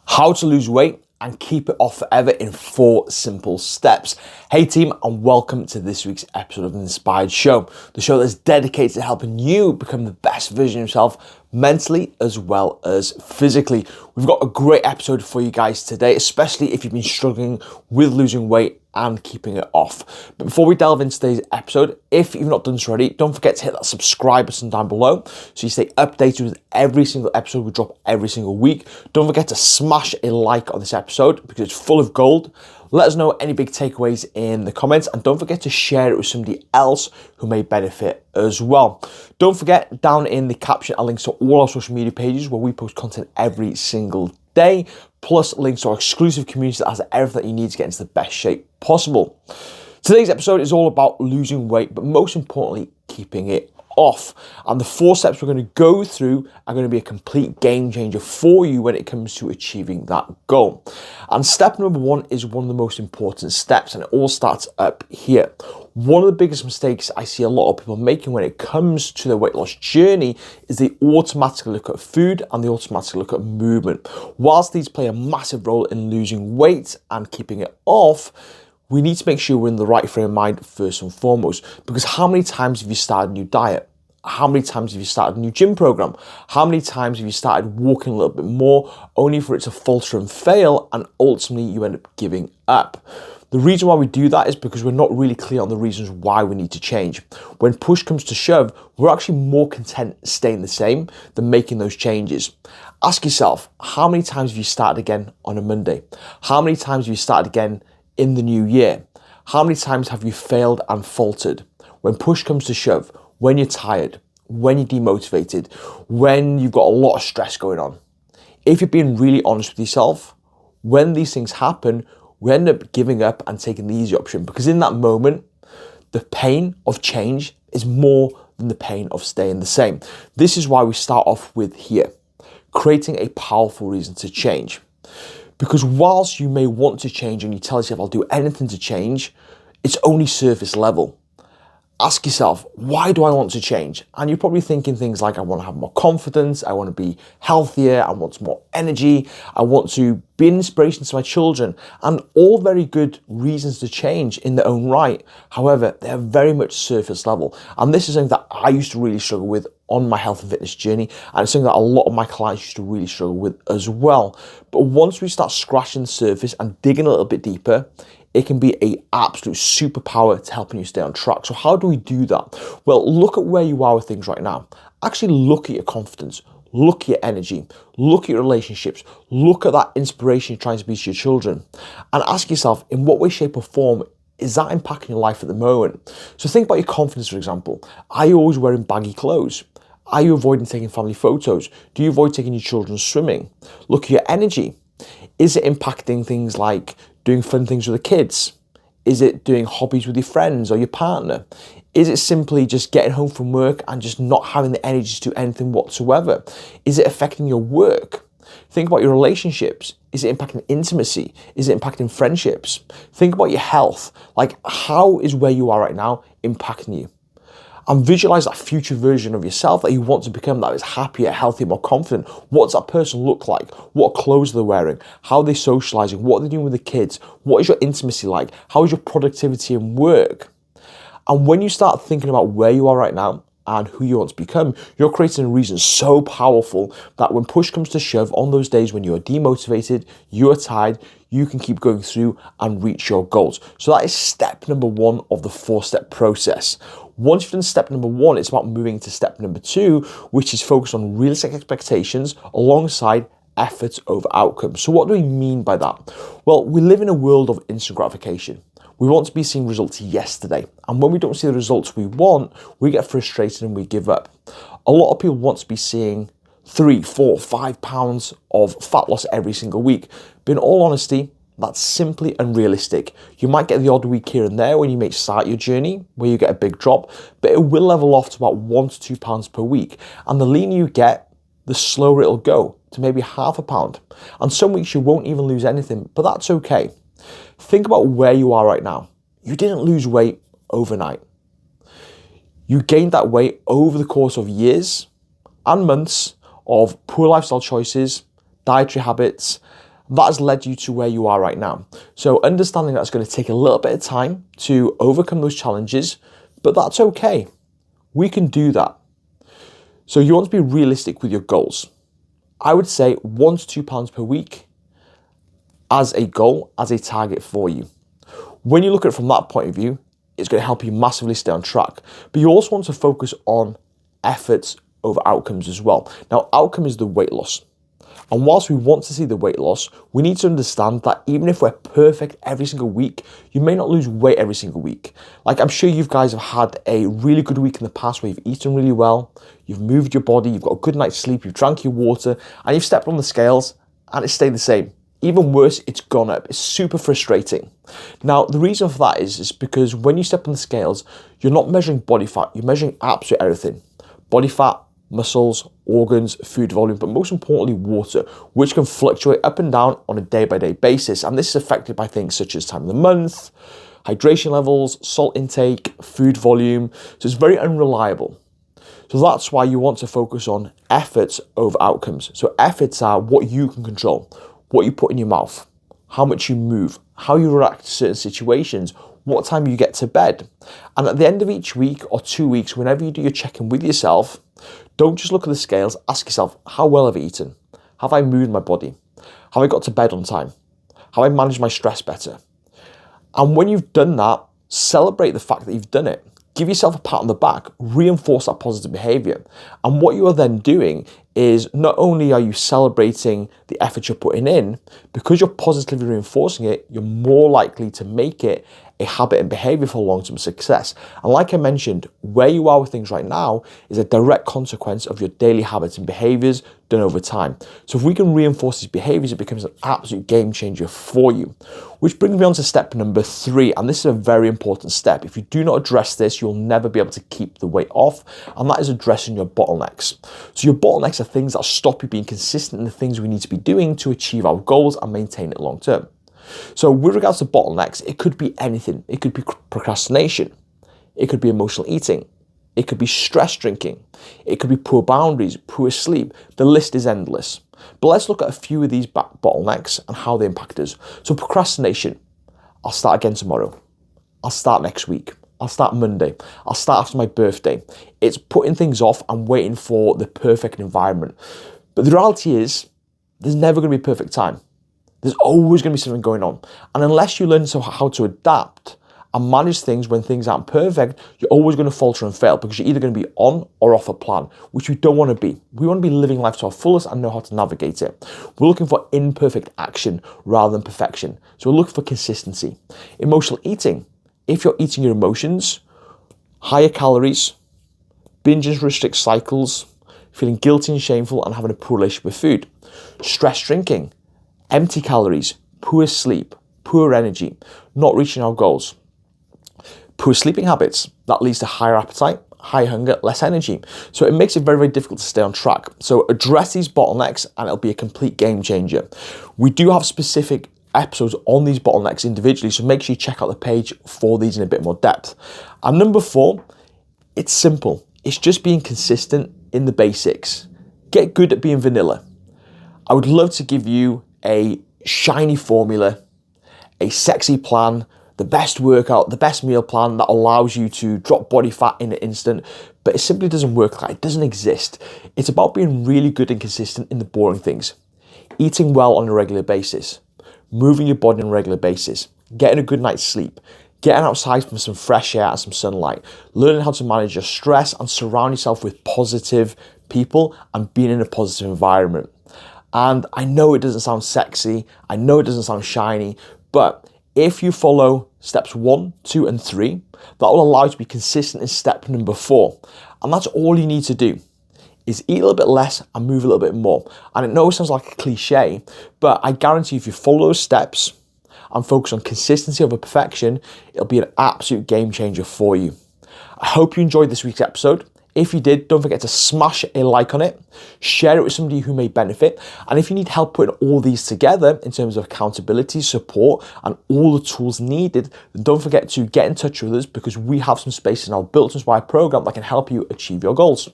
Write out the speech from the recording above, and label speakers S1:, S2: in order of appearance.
S1: How to lose weight and keep it off forever in 4 simple steps. Hey team, and welcome to this week's episode of the Inspired Show, the show that's dedicated to helping you become the best version of yourself mentally as well as physically. We've got a great episode for you guys today, especially if you've been struggling with losing weight and keeping it off. But before we delve into today's episode, if you've not done so already, don't forget to hit that subscribe button down below so you stay updated with every single episode we drop every single week. Don't forget to smash a like on this episode because it's full of gold. Let us know any big takeaways in the comments, and don't forget to share it with somebody else who may benefit as well. Don't forget, down in the caption are links to all our social media pages where we post content every single day, plus links to our exclusive community that has everything you need to get into the best shape possible. Today's episode is all about losing weight, but most importantly, keeping it off. And the 4 steps we're going to go through are going to be a complete game changer for you when it comes to achieving that goal. And step number 1 is one of the most important steps, and it all starts up here. One of the biggest mistakes I see a lot of people making when it comes to their weight loss journey is they automatically look at food and they automatically look at movement. Whilst these play a massive role in losing weight and keeping it off, we need to make sure we're in the right frame of mind first and foremost, because how many times have you started a new diet? How many times have you started a new gym program? How many times have you started walking a little bit more only for it to falter and fail, and ultimately you end up giving up? The reason why we do that is because we're not really clear on the reasons why we need to change. When push comes to shove, we're actually more content staying the same than making those changes. Ask yourself, how many times have you started again on a Monday? How many times have you started again in the new year? How many times have you failed and faltered? When push comes to shove, when you're tired, when you're demotivated, when you've got a lot of stress going on. If you're being really honest with yourself, when these things happen, we end up giving up and taking the easy option, because in that moment, the pain of change is more than the pain of staying the same. This is why we start off with here, creating a powerful reason to change. Because whilst you may want to change and you tell yourself, I'll do anything to change, it's only surface level. Ask yourself, why do I want to change? And you're probably thinking things like, I want to have more confidence, I want to be healthier, I want more energy, I want to be an inspiration to my children, and all very good reasons to change in their own right. However, they're very much surface level. And this is something that I used to really struggle with on my health and fitness journey, and it's something that a lot of my clients used to really struggle with as well. But once we start scratching the surface and digging a little bit deeper, it can be an absolute superpower to helping you stay on track. So how do we do that? Well, look at where you are with things right now. Actually look at your confidence, look at your energy, look at your relationships, look at that inspiration you're trying to be to your children, and ask yourself, in what way, shape or form is that impacting your life at the moment? So think about your confidence, for example. Are you always wearing baggy clothes? Are you avoiding taking family photos? Do you avoid taking your children swimming? Look at your energy. Is it impacting things like doing fun things with the kids? Is it doing hobbies with your friends or your partner? Is it simply just getting home from work and just not having the energy to do anything whatsoever? Is it affecting your work? Think about your relationships. Is it impacting intimacy? Is it impacting friendships? Think about your health. Like, how is where you are right now impacting you? And visualize that future version of yourself that you want to become, that is happier, healthier, more confident. What does that person look like? What clothes they're wearing? How are they socializing? What are they doing with the kids? What is your intimacy like? How is your productivity in work? And when you start thinking about where you are right now and who you want to become, you're creating a reason so powerful that when push comes to shove, on those days when you are demotivated, you are tired, you can keep going through and reach your goals. So that is step number 1 of the 4-step process. Once you've done step number 1, it's about moving to step number 2, which is focused on realistic expectations alongside effort over outcome. So what do we mean by that? Well, we live in a world of instant gratification. We want to be seeing results yesterday. And when we don't see the results we want, we get frustrated and we give up. A lot of people want to be seeing 3, 4, 5 pounds of fat loss every single week. But in all honesty, that's simply unrealistic. You might get the odd week here and there when you may start your journey where you get a big drop, but it will level off to about 1 to 2 pounds per week. And the leaner you get, the slower it'll go to maybe half a pound. And some weeks you won't even lose anything, but that's okay. Think about where you are right now. You didn't lose weight overnight. You gained that weight over the course of years and months of poor lifestyle choices, dietary habits, That has led you to where you are right now. So understanding that's going to take a little bit of time to overcome those challenges, but that's okay. We can do that. So you want to be realistic with your goals. I would say 1 to 2 pounds per week as a goal, as a target for you. When you look at it from that point of view, it's going to help you massively stay on track. But you also want to focus on efforts over outcomes as well. Now, outcome is the weight loss. And whilst we want to see the weight loss, we need to understand that even if we're perfect every single week, you may not lose weight every single week. Like, I'm sure you guys have had a really good week in the past where you've eaten really well, you've moved your body, you've got a good night's sleep, you've drank your water, and you've stepped on the scales and it's stayed the same. Even worse, it's gone up. It's super frustrating. Now, the reason for that is because when you step on the scales, you're not measuring body fat, you're measuring absolutely everything. Body fat, muscles, organs, food volume, but most importantly, water, which can fluctuate up and down on a day-by-day basis. And this is affected by things such as time of the month, hydration levels, salt intake, food volume. So it's very unreliable. So that's why you want to focus on efforts over outcomes. So efforts are what you can control, what you put in your mouth, how much you move, how you react to certain situations, what time you get to bed. And at the end of each week or 2 weeks, whenever you do your check-in with yourself, don't just look at the scales, ask yourself, how well have I eaten? Have I moved my body? Have I got to bed on time? Have I managed my stress better? And when you've done that, celebrate the fact that you've done it. Give yourself a pat on the back, reinforce that positive behavior. And what you are then doing is not only are you celebrating the effort you're putting in, because you're positively reinforcing it, you're more likely to make it a habit and behavior for long-term success. And like I mentioned, where you are with things right now is a direct consequence of your daily habits and behaviors done over time. So if we can reinforce these behaviors, it becomes an absolute game changer for you. Which brings me on to step number 3, and this is a very important step. If you do not address this, you'll never be able to keep the weight off, and that is addressing your bottlenecks. So your bottlenecks are things that stop you being consistent in the things we need to be doing to achieve our goals and maintain it long term. So with regards to bottlenecks, it could be anything. It could be procrastination. It could be emotional eating. It could be stress drinking. It could be poor boundaries, poor sleep. The list is endless. But let's look at a few of these bottlenecks and how they impact us. So procrastination. I'll start again tomorrow. I'll start next week. I'll start Monday. I'll start after my birthday. It's putting things off and waiting for the perfect environment. But the reality is, there's never going to be a perfect time. There's always going to be something going on. And unless you learn how to adapt and manage things when things aren't perfect, you're always going to falter and fail because you're either going to be on or off a plan, which we don't want to be. We want to be living life to our fullest and know how to navigate it. We're looking for imperfect action rather than perfection. So we're looking for consistency. Emotional eating. If you're eating your emotions, higher calories, binge and restrict cycles, feeling guilty and shameful and having a poor relationship with food. Stress drinking. Empty calories, poor sleep, poor energy, not reaching our goals. Poor sleeping habits, that leads to higher appetite, high hunger, less energy. So it makes it very, very difficult to stay on track. So address these bottlenecks and it'll be a complete game changer. We do have specific episodes on these bottlenecks individually, so make sure you check out the page for these in a bit more depth. And number 4, it's simple. It's just being consistent in the basics. Get good at being vanilla. I would love to give you a shiny formula, a sexy plan, the best workout, the best meal plan that allows you to drop body fat in an instant, but it simply doesn't work like that. It doesn't exist. It's about being really good and consistent in the boring things. Eating well on a regular basis, moving your body on a regular basis, getting a good night's sleep, getting outside from some fresh air and some sunlight, learning how to manage your stress and surround yourself with positive people and being in a positive environment. And I know it doesn't sound sexy, I know it doesn't sound shiny, but if you follow steps 1, 2, and 3, that will allow you to be consistent in step number 4. And that's all you need to do, is eat a little bit less and move a little bit more. And I know it sounds like a cliche, but I guarantee if you follow those steps and focus on consistency over perfection, it'll be an absolute game changer for you. I hope you enjoyed this week's episode. If you did, don't forget to smash a like on it, share it with somebody who may benefit. And if you need help putting all these together in terms of accountability, support, and all the tools needed, then don't forget to get in touch with us because we have some space in our Built to Inspire program that can help you achieve your goals.